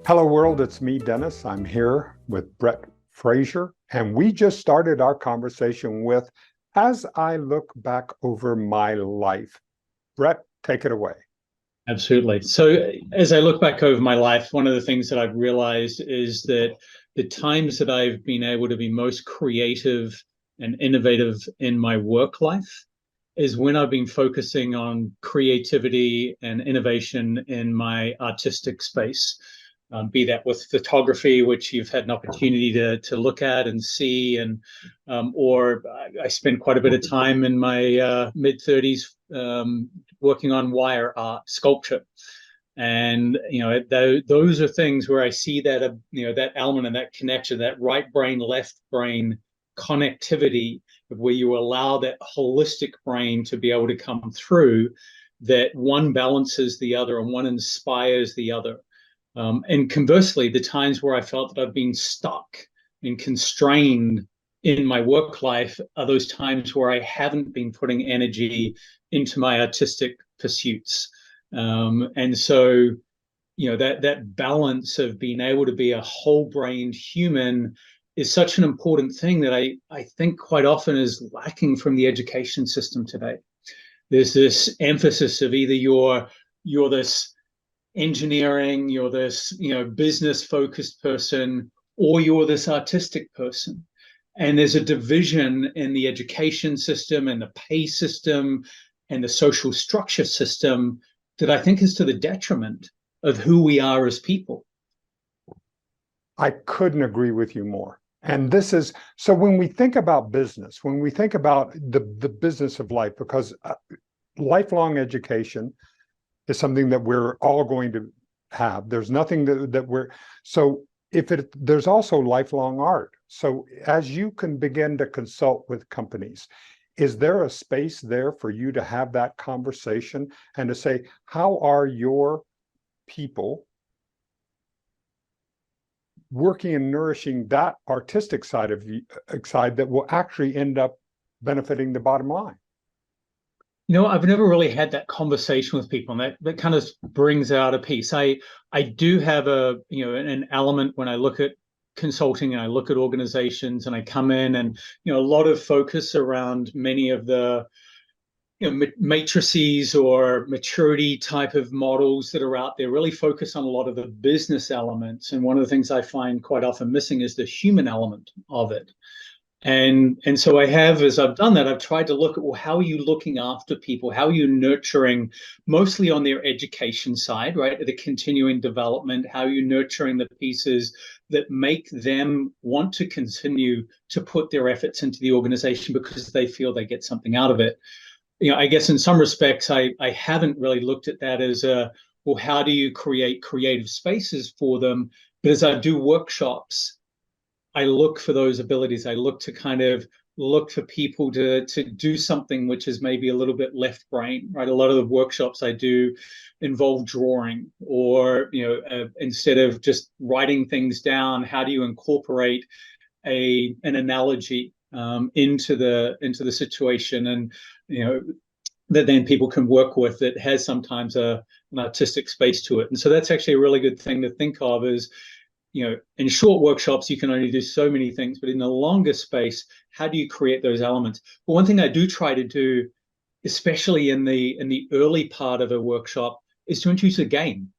Hello world, it's me, Dennis. I'm here with Brett Frazer, and we just started our conversation with As I Look Back Over My Life. Brett, take it away. Absolutely. So, as I look back over my life, one of the things that I've realized is that the times that I've been able to be most creative and innovative in my work life is when I've been focusing on creativity and innovation in my artistic space. Be that with photography, which you've had an opportunity to look at and see, and or I spent quite a bit of time in my mid 30s working on wire art, sculpture, and those are things where I see that that element and that connection, that right brain, left brain connectivity, where you allow that holistic brain to be able to come through, that one balances the other and one inspires the other. And conversely, the times where I felt that I've been stuck and constrained in my work life are those times where I haven't been putting energy into my artistic pursuits. And so, that balance of being able to be a whole-brained human is such an important thing that I think quite often is lacking from the education system today. There's this emphasis of either you're this engineering, you're this business focused person, or you're this artistic person. And there's a division in the education system and the pay system and the social structure system that I think is to the detriment of who we are as people. I couldn't agree with you more. And this is so when we think about business, when we think about the business of life, because lifelong education is something that we're all going to have. There's nothing that we're so if it there's also lifelong art. So as you can begin to consult with companies, is there a space there for you to have that conversation and to say, how are your people working and nourishing that artistic side of you side that will actually end up benefiting the bottom line? I've never really had that conversation with people, and that kind of brings out a piece. I do have an element when I look at consulting and I look at organizations and I come in and a lot of focus around many of the matrices or maturity type of models that are out there really focus on a lot of the business elements. And one of the things I find quite often missing is the human element of it. And so I have, as I've done that, I've tried to look at, well, how are you looking after people? How are you nurturing, mostly on their education side, right? The continuing development, how are you nurturing the pieces that make them want to continue to put their efforts into the organization because they feel they get something out of it? I guess in some respects, I haven't really looked at that as well, how do you create creative spaces for them? But as I do workshops, I look for those abilities. I look to kind of look for people to do something which is maybe a little bit left brain, right? A lot of the workshops I do involve drawing, or instead of just writing things down, how do you incorporate an analogy into the situation, and that then people can work with, that has sometimes an artistic space to it. And so that's actually a really good thing to think of is, in short workshops, you can only do so many things, but in the longer space, how do you create those elements? But one thing I do try to do, especially in the early part of a workshop, is to introduce a game,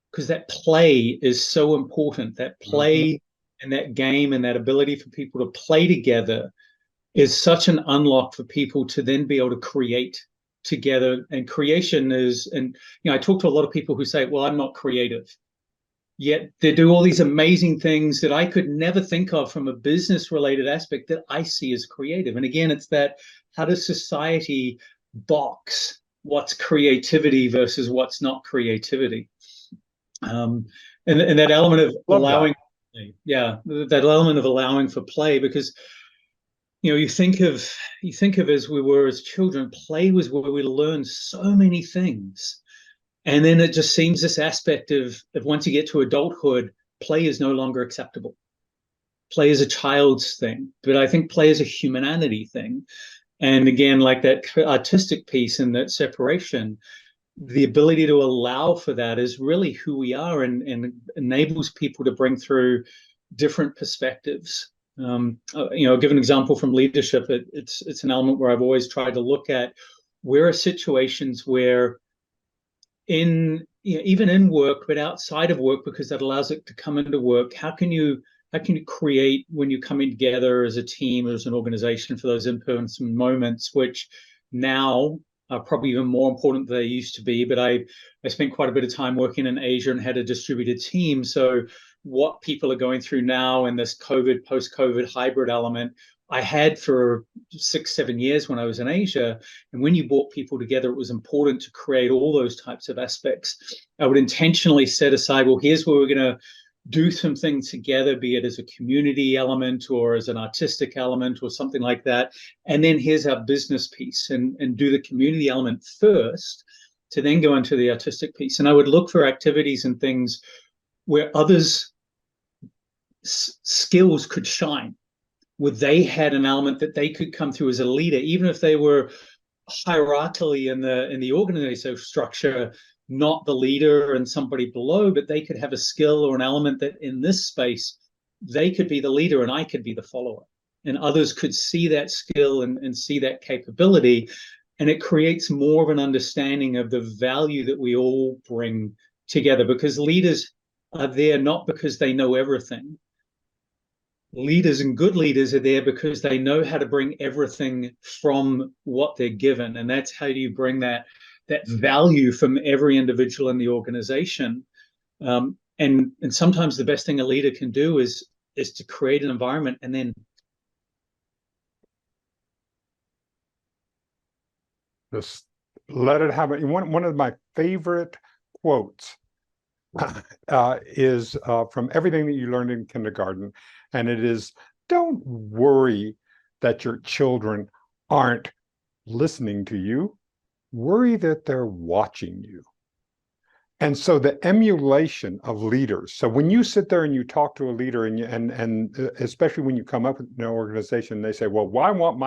because that play is so important. That play and that game and that ability for people to play together is such an unlock for people to then be able to create together. And creation is, and I talk to a lot of people who say, well, I'm not creative. Yet they do all these amazing things that I could never think of from a business related aspect that I see as creative. And again, it's that, how does society box what's creativity versus what's not creativity? And that element of allowing, yeah, that element of allowing for play, because you think of as we were as children, play was where we learned so many things. And then it just seems this aspect of once you get to adulthood, play is no longer acceptable. Play is a child's thing, but I think play is a humanity thing. And again, like that artistic piece and that separation, the ability to allow for that is really who we are, and enables people to bring through different perspectives. I'll give an example from leadership. It's an element where I've always tried to look at where are situations where even in work, but outside of work, because that allows it to come into work. How can you create, when you're coming together as a team, as an organization, for those in-person moments, which now are probably even more important than they used to be. But I spent quite a bit of time working in Asia and had a distributed team. So what people are going through now in this COVID, post-COVID hybrid element, I had for 6-7 years when I was in Asia. And when you brought people together, it was important to create all those types of aspects. I would intentionally set aside, well, here's where we're going to do some things together, be it as a community element or as an artistic element or something like that. And then here's our business piece, and do the community element first to then go into the artistic piece. And I would look for activities and things where others' skills could shine, where they had an element that they could come through as a leader, even if they were hierarchically in the organizational structure, not the leader and somebody below, but they could have a skill or an element that in this space, they could be the leader and I could be the follower. And others could see that skill and see that capability. And it creates more of an understanding of the value that we all bring together, because leaders are there not because they know everything. Leaders and good leaders are there because they know how to bring everything from what they're given. And that's how do you bring that value from every individual in the organization. And sometimes the best thing a leader can do is to create an environment and then just let it happen. One of my favorite quotes is from everything that you learned in kindergarten. And it is, don't worry that your children aren't listening to you. Worry that they're watching you. And so the emulation of leaders. So when you sit there and you talk to a leader, and especially when you come up with an organization, they say, well, why want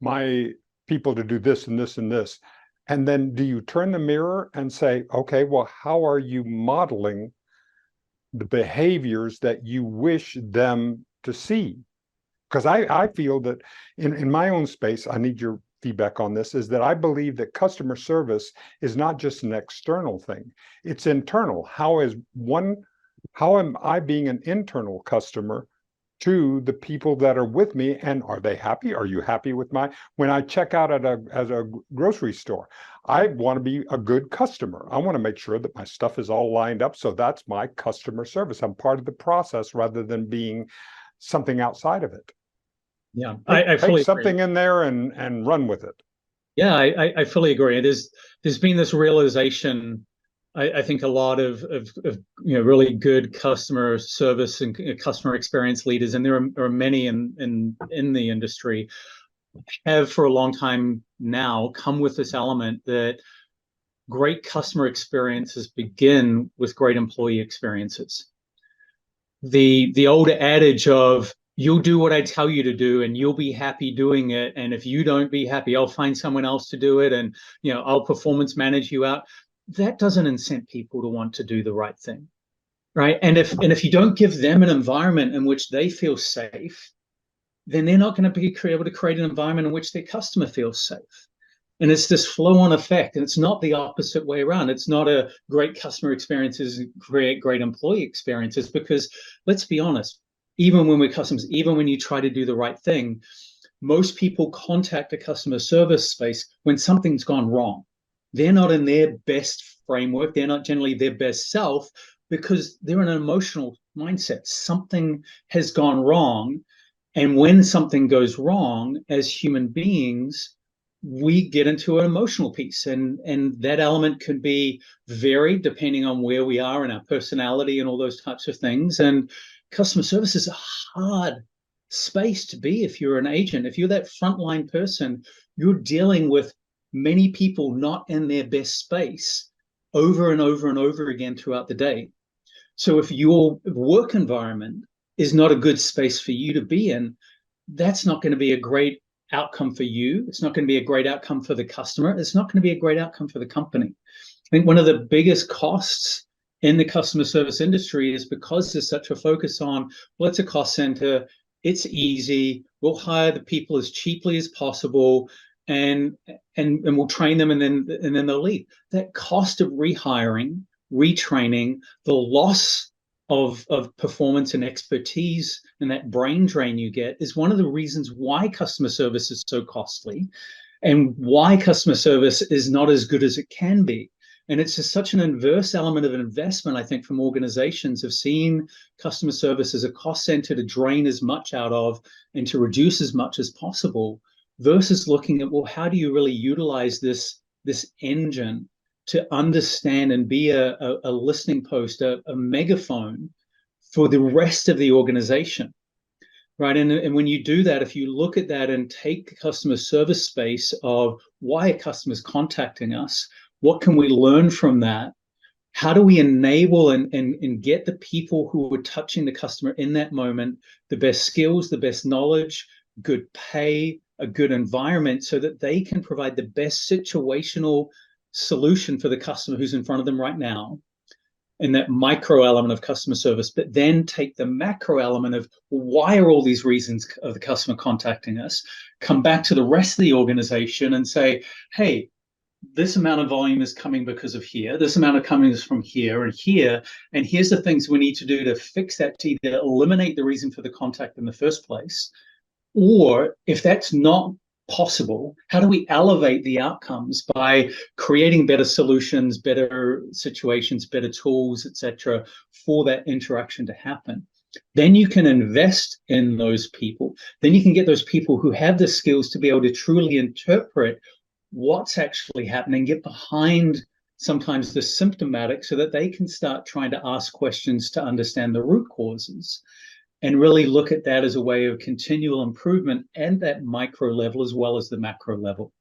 my people to do this and this and this? And then do you turn the mirror and say, okay, well, how are you modeling the behaviors that you wish them to see? Because I feel that in my own space, I need your feedback on this, is that I believe that customer service is not just an external thing, it's internal. How am I being an internal customer to the people that are with me, and are they happy? Are you happy with when I check out at a grocery store? I want to be a good customer. I want to make sure that my stuff is all lined up. So that's my customer service. I'm part of the process rather than being something outside of it. Yeah, I fully take something agree. in there and run with it. Yeah, I fully agree. There's been this realization. I think a lot of really good customer service and customer experience leaders, and there are many in the industry, have for a long time now come with this element that great customer experiences begin with great employee experiences. The old adage of you'll do what I tell you to do and you'll be happy doing it, and if you don't be happy, I'll find someone else to do it, and I'll performance manage you out. That doesn't incent people to want to do the right thing, right? And if you don't give them an environment in which they feel safe, then they're not going to be able to create an environment in which their customer feels safe. And it's this flow-on effect, and it's not the opposite way around. It's not a great customer experiences create great employee experiences, because let's be honest, even when we're customers, even when you try to do the right thing, most people contact a customer service space when something's gone wrong. They're not in their best framework. They're not generally their best self, because they're in an emotional mindset. Something has gone wrong. And when something goes wrong, as human beings, we get into an emotional piece, and that element can be varied depending on where we are in our personality and all those types of things. And customer service is a hard space to be if you're an agent. If you're that frontline person, you're dealing with many people not in their best space over and over and over again throughout the day. So if your work environment is not a good space for you to be in, that's not going to be a great outcome for you. It's not going to be a great outcome for the customer. It's not going to be a great outcome for the company. I think one of the biggest costs in the customer service industry is because there's such a focus on, well, it's a cost center, it's easy, we'll hire the people as cheaply as possible, and we'll train them, and then they'll leave. That cost of rehiring, retraining, the loss of performance and expertise, and that brain drain you get is one of the reasons why customer service is so costly, and why customer service is not as good as it can be. And it's just such an inverse element of an investment, I think, from organizations of seeing customer service as a cost center to drain as much out of and to reduce as much as possible, versus looking at, well, how do you really utilize this engine to understand and be a listening post, a megaphone for the rest of the organization, right? And when you do that, if you look at that and take the customer service space of why are customers contacting us, what can we learn from that? How do we enable and get the people who are touching the customer in that moment the best skills, the best knowledge, good pay, a good environment, so that they can provide the best situational solution for the customer who's in front of them right now, in that micro element of customer service, but then take the macro element of why are all these reasons of the customer contacting us, come back to the rest of the organization and say, hey, this amount of volume is coming because of here, this amount of coming is from here, and here's the things we need to do to fix that, to either eliminate the reason for the contact in the first place, or if that's not possible, how do we elevate the outcomes by creating better solutions, better situations, better tools, etc., for that interaction to happen? Then you can invest in those people. Then you can get those people who have the skills to be able to truly interpret what's actually happening, get behind sometimes the symptomatic, so that they can start trying to ask questions to understand the root causes, and really look at that as a way of continual improvement at that micro level as well as the macro level.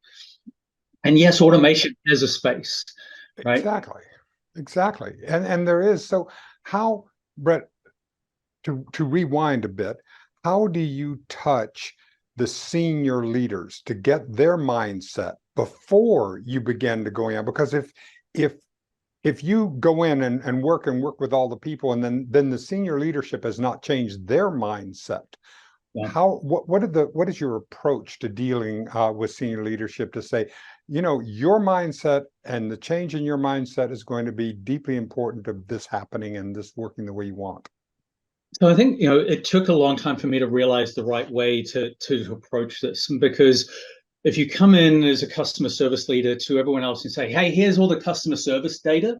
And yes, automation has a space, right? Exactly. And there is. So how, Brett, to rewind a bit, how do you touch the senior leaders to get their mindset before you begin to go in? Because if you go in and work with all the people, and then the senior leadership has not changed their mindset, yeah. What is your approach to dealing with senior leadership to say, your mindset and the change in your mindset is going to be deeply important to this happening and this working the way you want? So I think, it took a long time for me to realize the right way to approach this, because if you come in as a customer service leader to everyone else and say, hey, here's all the customer service data,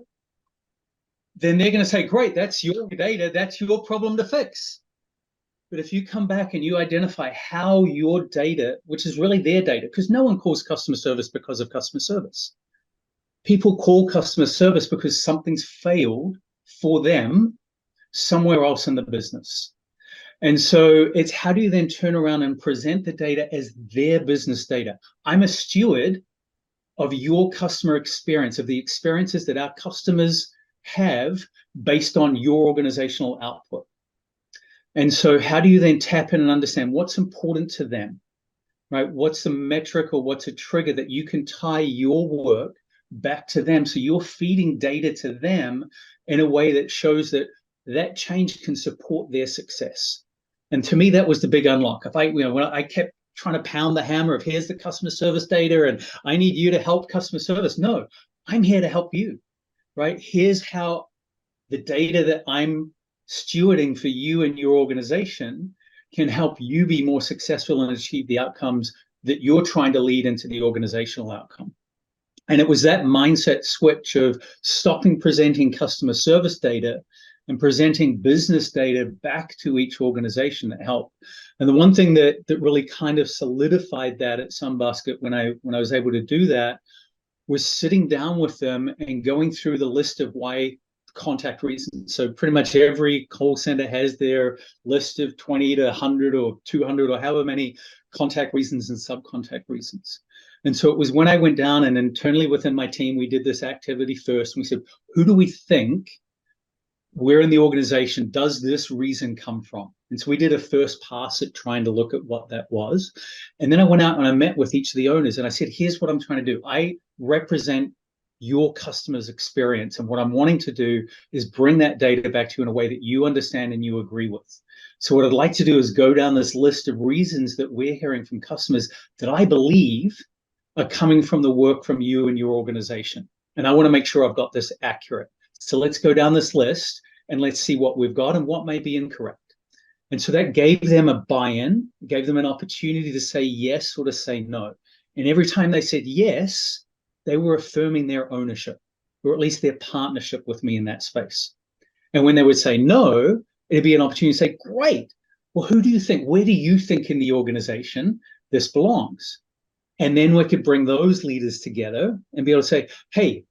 then they're going to say, great, that's your data, that's your problem to fix. But if you come back and you identify how your data, which is really their data, because no one calls customer service because of customer service. People call customer service because something's failed for them somewhere else in the business. And so it's, how do you then turn around and present the data as their business data? I'm a steward of your customer experience, of the experiences that our customers have based on your organizational output. And so how do you then tap in and understand what's important to them, right? What's the metric or what's a trigger that you can tie your work back to them, so you're feeding data to them in a way that shows that that change can support their success. And to me, that was the big unlock. If when I kept trying to pound the hammer of here's the customer service data and I need you to help customer service. No, I'm here to help you, right? Here's how the data that I'm stewarding for you and your organization can help you be more successful and achieve the outcomes that you're trying to lead into the organizational outcome. And it was that mindset switch of stopping presenting customer service data and presenting business data back to each organization that helped. And the one thing that really kind of solidified that at Sunbasket when I was able to do that was sitting down with them and going through the list of why contact reasons. So pretty much every call center has their list of 20 to 100 or 200 or however many contact reasons and subcontact reasons. And so it was when I went down and internally within my team, we did this activity first. And we said, who do we think, where in the organization does this reason come from? And so we did a first pass at trying to look at what that was. And then I went out and I met with each of the owners and I said, here's what I'm trying to do. I represent your customer's experience. And what I'm wanting to do is bring that data back to you in a way that you understand and you agree with. So what I'd like to do is go down this list of reasons that we're hearing from customers that I believe are coming from the work from you and your organization. And I want to make sure I've got this accurate. So let's go down this list and let's see what we've got and what may be incorrect. And so that gave them a buy-in, gave them an opportunity to say yes or to say no. And every time they said yes, they were affirming their ownership, or at least their partnership with me in that space. And when they would say no, it'd be an opportunity to say, great, well, who do you think, where do you think in the organization this belongs? And then we could bring those leaders together and be able to say, hey,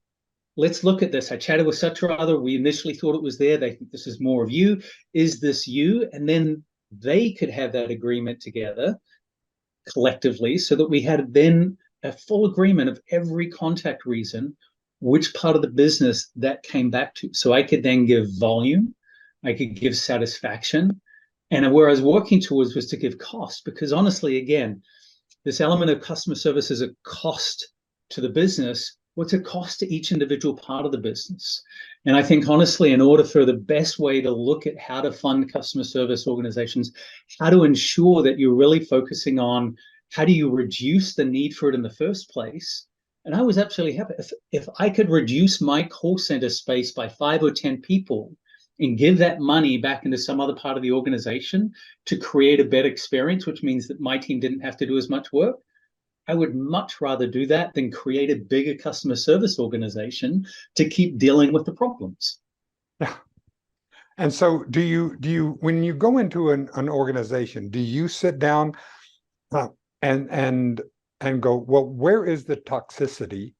let's look at this. I chatted with such or other. We initially thought it was there. They think this is more of you. Is this you? And then they could have that agreement together collectively so that we had then a full agreement of every contact reason, which part of the business that came back to. So I could then give volume, I could give satisfaction. And where I was working towards was to give cost, because honestly, again, this element of customer service is a cost to the business. What's a cost to each individual part of the business? And I think, honestly, in order for the best way to look at how to fund customer service organizations, how to ensure that you're really focusing on how do you reduce the need for it in the first place. And I was absolutely happy. If I could reduce my call center space by 5 or 10 people and give that money back into some other part of the organization to create a better experience, which means that my team didn't have to do as much work, I would much rather do that than create a bigger customer service organization to keep dealing with the problems. Yeah. And so do you when you go into an organization, do you sit down and go, well, where is the toxicity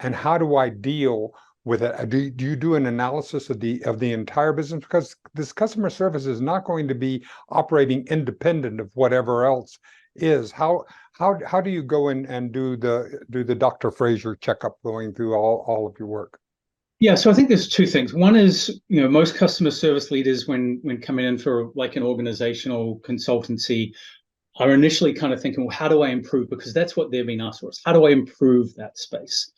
and how do I deal with it? Do you do an analysis of the entire business? Because this customer service is not going to be operating independent of whatever else is. How do you go in and do the Dr. Frazer checkup going through all of your work? Yeah, so I think there's two things. One is, most customer service leaders when coming in for like an organizational consultancy are initially kind of thinking, well, how do I improve? Because that's what they're being asked for. How do I improve that space?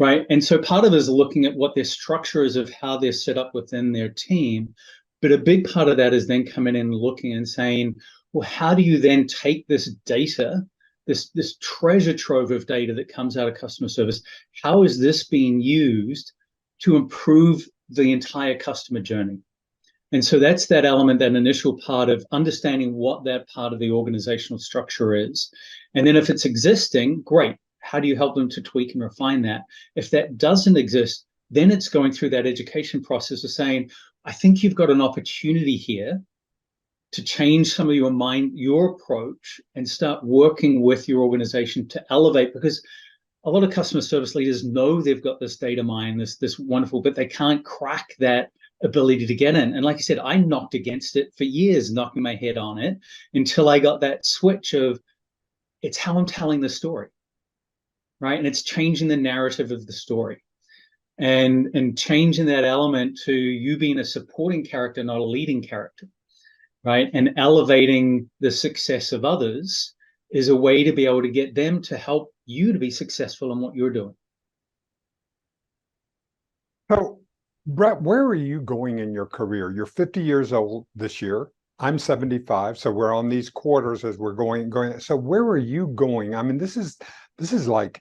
Right. And so part of it is looking at what their structure is of how they're set up within their team. But a big part of that is then coming in and looking and saying, well, how do you then take this data, this treasure trove of data that comes out of customer service? How is this being used to improve the entire customer journey? And so that's that element, that initial part of understanding what that part of the organizational structure is. And then if it's existing, great. How do you help them to tweak and refine that? If that doesn't exist, then it's going through that education process of saying, I think you've got an opportunity here to change some of your approach and start working with your organization to elevate, because a lot of customer service leaders know they've got this data mine, this wonderful, but they can't crack that ability to get in. And like I said, I knocked against it for years, knocking my head on it until I got that switch of it's how I'm telling the story, right? And it's changing the narrative of the story and changing that element to you being a supporting character, not a leading character, right? And elevating the success of others is a way to be able to get them to help you to be successful in what you're doing. So, Brett, where are you going in your career? You're 50 years old this year. I'm 75, so we're on these quarters as we're going. So where are you going? I mean, this is like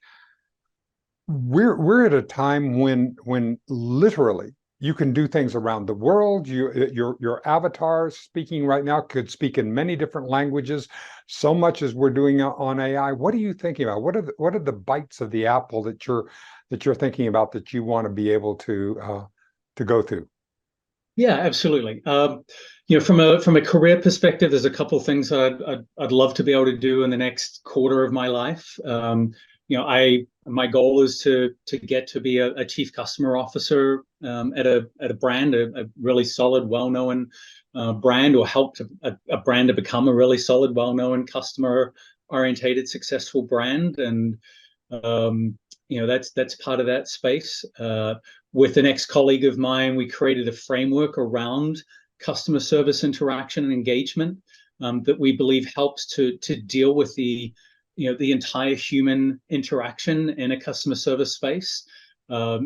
we're at a time when literally you can do things around the world. Your avatar speaking right now could speak in many different languages. So much as we're doing on AI. What are you thinking about? What are the bites of the apple that you're thinking about that you want to be able to go through? Yeah, absolutely. From a career perspective, there's a couple of things I'd love to be able to do in the next quarter of my life. My goal is to get to be a chief customer officer at a brand, a really solid, well-known brand, or help a brand to become a really solid, well-known, customer-orientated, successful brand. And that's part of that space. With an ex-colleague of mine, we created a framework around customer service interaction and engagement that we believe helps to deal with the entire human interaction in a customer service space.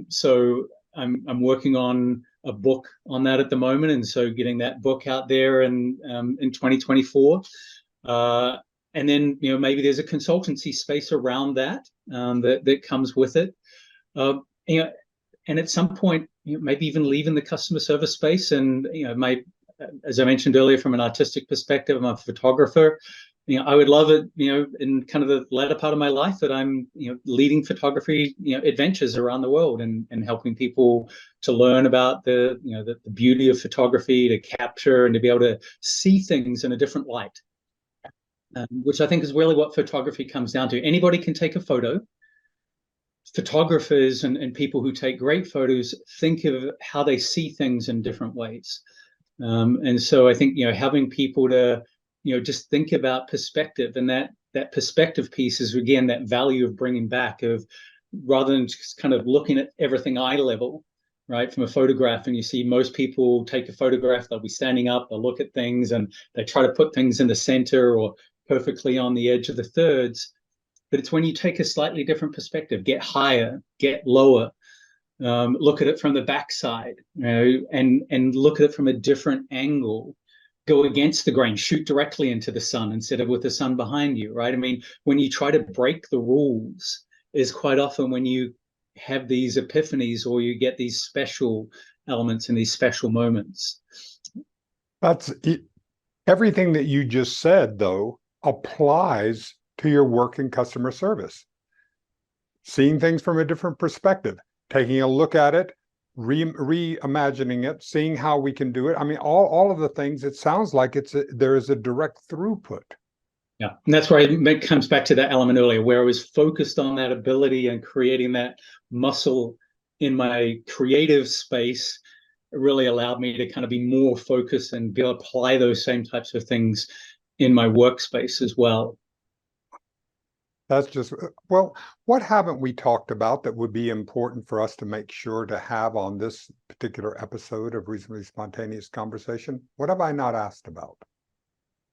So I'm working on a book on that at the moment, and so getting that book out there in 2024. And then, maybe there's a consultancy space around that, that comes with it. Uh, you know, and at some point, maybe even leaving the customer service space. And as I mentioned earlier, from an artistic perspective, I'm a photographer. I would love it, in kind of the latter part of my life, that I'm, leading photography, adventures around the world, and helping people to learn about the beauty of photography, to capture and to be able to see things in a different light, which I think is really what photography comes down to. Anybody can take a photo. Photographers and people who take great photos think of how they see things in different ways. And so I think, having people to, just think about perspective, and that perspective piece is, again, that value of bringing back, of rather than just kind of looking at everything eye level, right, from a photograph. And you see most people take a photograph, they'll be standing up, they'll look at things, and they try to put things in the center or perfectly on the edge of the thirds. But it's when you take a slightly different perspective, get higher, get lower, look at it from the backside, and look at it from a different angle, go against the grain, shoot directly into the sun instead of with the sun behind you, right? I mean, when you try to break the rules is quite often when you have these epiphanies, or you get these special elements and these special moments. That's it. Everything that you just said, though, applies to your work in customer service. Seeing things from a different perspective, taking a look at it, reimagining it, seeing how we can do it. I mean, all of the things, it sounds like there is a direct throughput. Yeah, and that's where it comes back to that element earlier, where I was focused on that ability and creating that muscle in my creative space. It really allowed me to kind of be more focused and be able to apply those same types of things in my workspace as well. That's just, well, what haven't we talked about that would be important for us to make sure to have on this particular episode of Reasonably Spontaneous Conversation? What have I not asked about?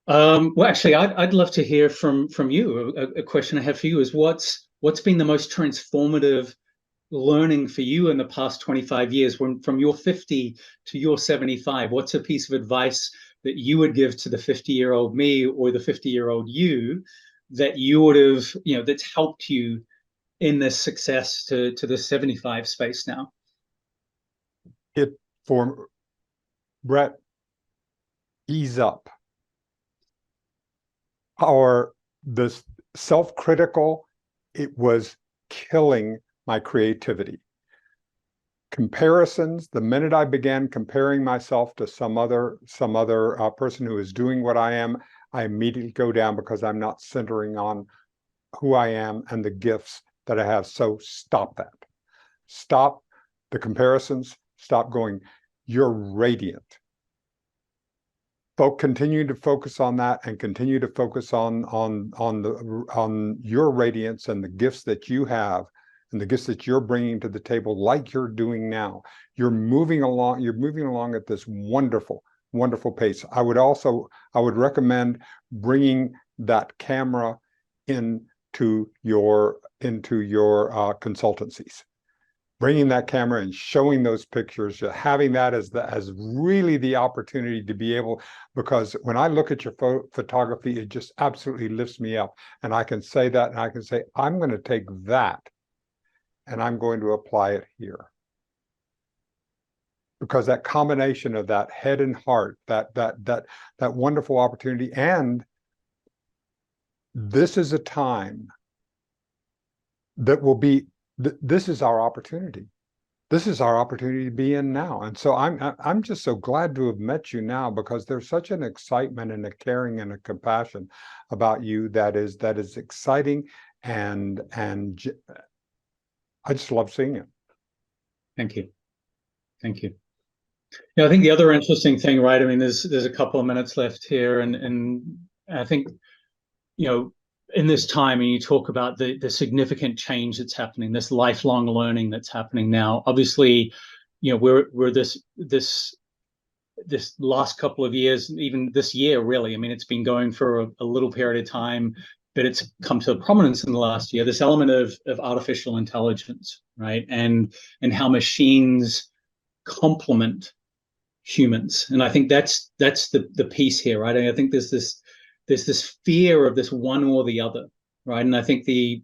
Well, actually, I'd love to hear from you. A question I have for you is, what's been the most transformative learning for you in the past 25 years, from your 50 to your 75? What's a piece of advice that you would give to the 50-year-old me or the 50-year-old you, that you would have, that's helped you in this success to the 75 space now? For Brett, ease up. This self-critical, it was killing my creativity. Comparisons, the minute I began comparing myself to some other person who is doing what I am, I immediately go down, because I'm not centering on who I am and the gifts that I have. So stop that. Stop the comparisons. Stop going, you're radiant. Continue to focus on that, and continue to focus on your radiance and the gifts that you have and the gifts that you're bringing to the table, like you're doing now. You're moving along at this wonderful, wonderful pace. I would recommend bringing that camera into your consultancies. Bringing that camera and showing those pictures, having that as really the opportunity to be able, because when I look at your photography, it just absolutely lifts me up. And I can say that, and I can say, I'm going to take that and I'm going to apply it here. Because that combination of that head and heart, that wonderful opportunity, and this is a time that will be, this is our opportunity. This is our opportunity to be in now. And so I'm just so glad to have met you now, because there's such an excitement and a caring and a compassion about you that is exciting, and I just love seeing it. Thank you. Thank you. I think the other interesting thing, right? I mean, there's a couple of minutes left here, and I think, in this time, and you talk about the significant change that's happening, this lifelong learning that's happening now. Obviously, we're this last couple of years, even this year, really. I mean, it's been going for a little period of time. but it's come to prominence in the last year, this element of artificial intelligence, right? And how machines complement humans. And I think that's the piece here, right? I think there's this fear of this one or the other, right? And I think the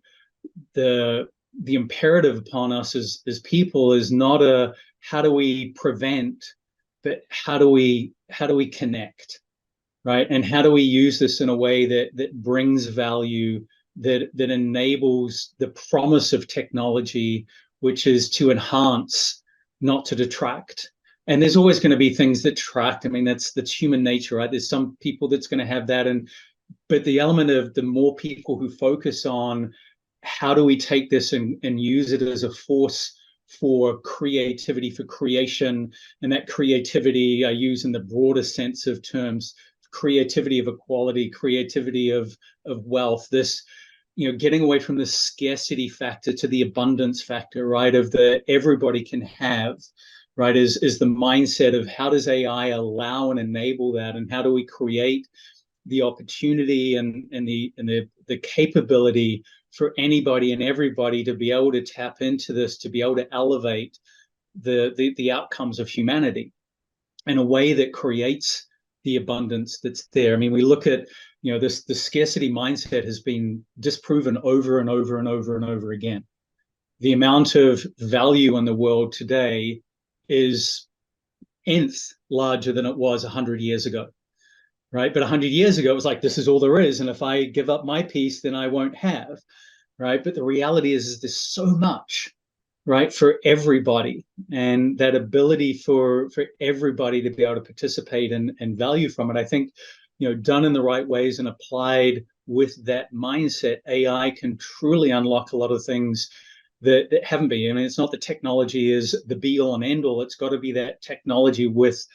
imperative upon us as people is not a how do we prevent, but how do we connect, right? And how do we use this in a way that brings value, that enables the promise of technology, which is to enhance, not to detract. And there's always going to be things that detract. I mean, that's human nature, right? There's some people that's going to have that, but the element of the more people who focus on how do we take this and use it as a force for creativity, for creation, and that creativity I use in the broader sense of terms, creativity of equality, creativity of wealth, this, getting away from the scarcity factor to the abundance factor, right, of the everybody can have, right, is the mindset of how does AI allow and enable that, and how do we create the opportunity and the capability for anybody and everybody to be able to tap into this, to be able to elevate the outcomes of humanity in a way that creates the abundance that's there. I mean, we look at, the scarcity mindset has been disproven over and over and over and over again. The amount of value in the world today is nth larger than it was 100 years ago, right? But 100 years ago, it was like, this is all there is. And if I give up my piece, then I won't have, right? But the reality is there's so much, right, for everybody. And that ability for everybody to be able to participate and value from it, I think, done in the right ways and applied with that mindset, AI can truly unlock a lot of things that haven't been. I mean, it's not that technology is the be all and end all. It's got to be that technology with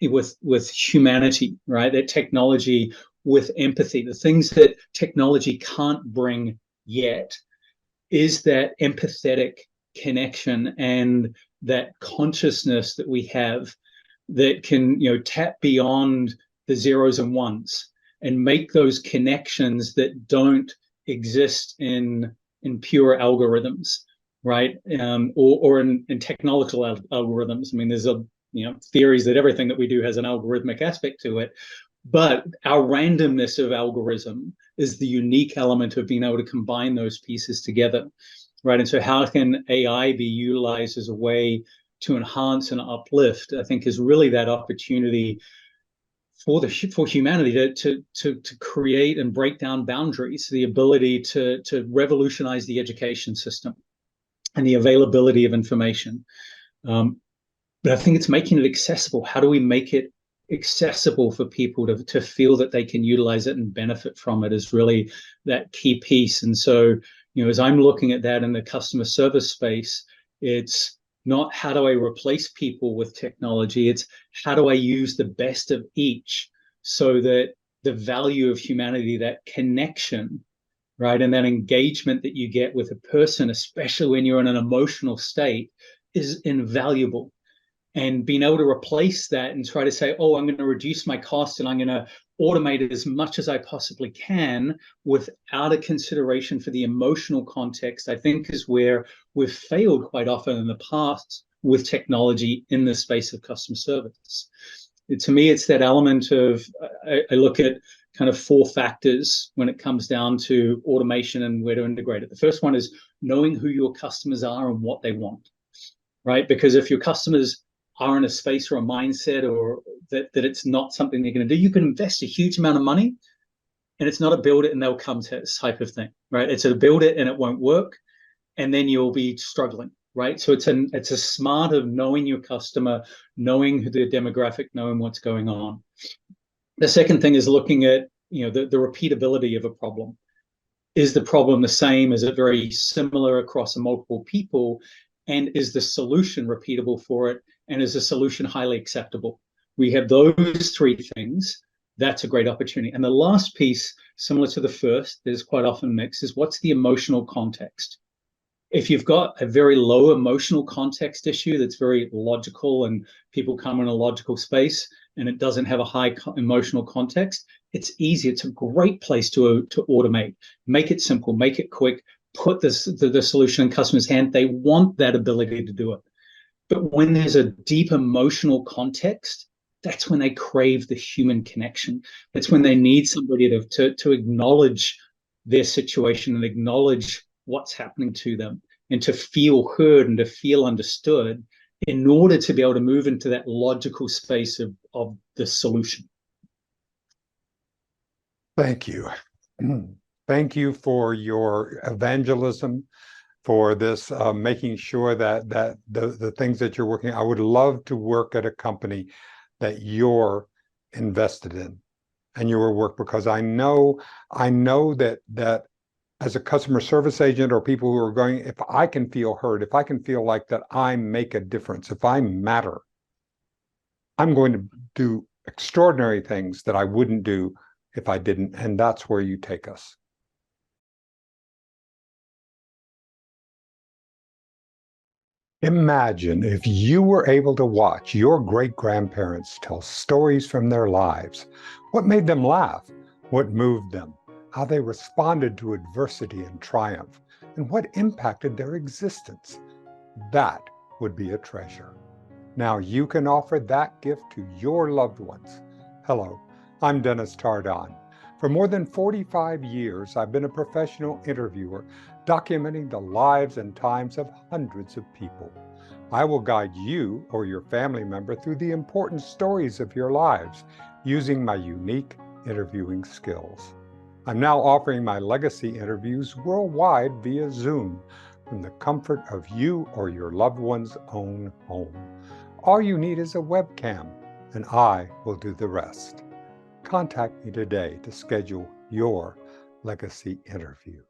humanity, right? That technology with empathy. The things that technology can't bring yet is that empathetic connection and that consciousness that we have that can, tap beyond the zeros and ones and make those connections that don't exist in pure algorithms, right? Or in technological algorithms. I mean, there's theories that everything that we do has an algorithmic aspect to it, but our randomness of algorithm is the unique element of being able to combine those pieces together, right? And so how can AI be utilized as a way to enhance and uplift, I think, is really that opportunity for humanity to create and break down boundaries, the ability to revolutionize the education system and the availability of information. But I think it's making it accessible. How do we make it accessible for people to feel that they can utilize it and benefit from it is really that key piece. And so, as I'm looking at that in the customer service space, it's not how do I replace people with technology, it's how do I use the best of each so that the value of humanity, that connection, right, and that engagement that you get with a person, especially when you're in an emotional state, is invaluable. And being able to replace that and try to say, oh, I'm going to reduce my cost and I'm going to automate it as much as I possibly can without a consideration for the emotional context, I think is where we've failed quite often in the past with technology in the space of customer service. To me, it's that element of, I look at kind of 4 factors when it comes down to automation and where to integrate it. The first one is knowing who your customers are and what they want, right? Because if your customers are in a space or a mindset or that it's not something they're going to do, you can invest a huge amount of money and it's not a build it and they'll come type of thing, right? It's a build it and it won't work and then you'll be struggling, right? So it's a smart of knowing your customer, knowing the demographic, knowing what's going on. The second thing is looking at, the repeatability of a problem. Is the problem the same? Is it very similar across multiple people? And is the solution repeatable for it? And is the solution highly acceptable? We have those 3 things. That's a great opportunity. And the last piece, similar to the first, there's quite often mixed, is what's the emotional context? If you've got a very low emotional context issue that's very logical and people come in a logical space and it doesn't have a high emotional context, it's easy. It's a great place to automate. Make it simple, make it quick, put the solution in customers' hand. They want that ability to do it. But when there's a deep emotional context, that's when they crave the human connection. That's when they need somebody to acknowledge their situation and acknowledge what's happening to them, and to feel heard and to feel understood in order to be able to move into that logical space of the solution. Thank you. Thank you for your evangelism, for this, making sure that the things that you're working. I would love to work at a company that you're invested in and your work, because I know that as a customer service agent, or people who are going, if I can feel heard, if I can feel like that I make a difference, if I matter, I'm going to do extraordinary things that I wouldn't do if I didn't. And that's where you take us. Imagine if you were able to watch your great-grandparents tell stories from their lives. What made them laugh? What moved them? How they responded to adversity and triumph? And what impacted their existence? That would be a treasure. Now you can offer that gift to your loved ones. Hello, I'm Dennis Tardan. For more than 45 years, I've been a professional interviewer, documenting the lives and times of hundreds of people. I will guide you or your family member through the important stories of your lives using my unique interviewing skills. I'm now offering my legacy interviews worldwide via Zoom from the comfort of you or your loved one's own home. All you need is a webcam, and I will do the rest. Contact me today to schedule your legacy interview.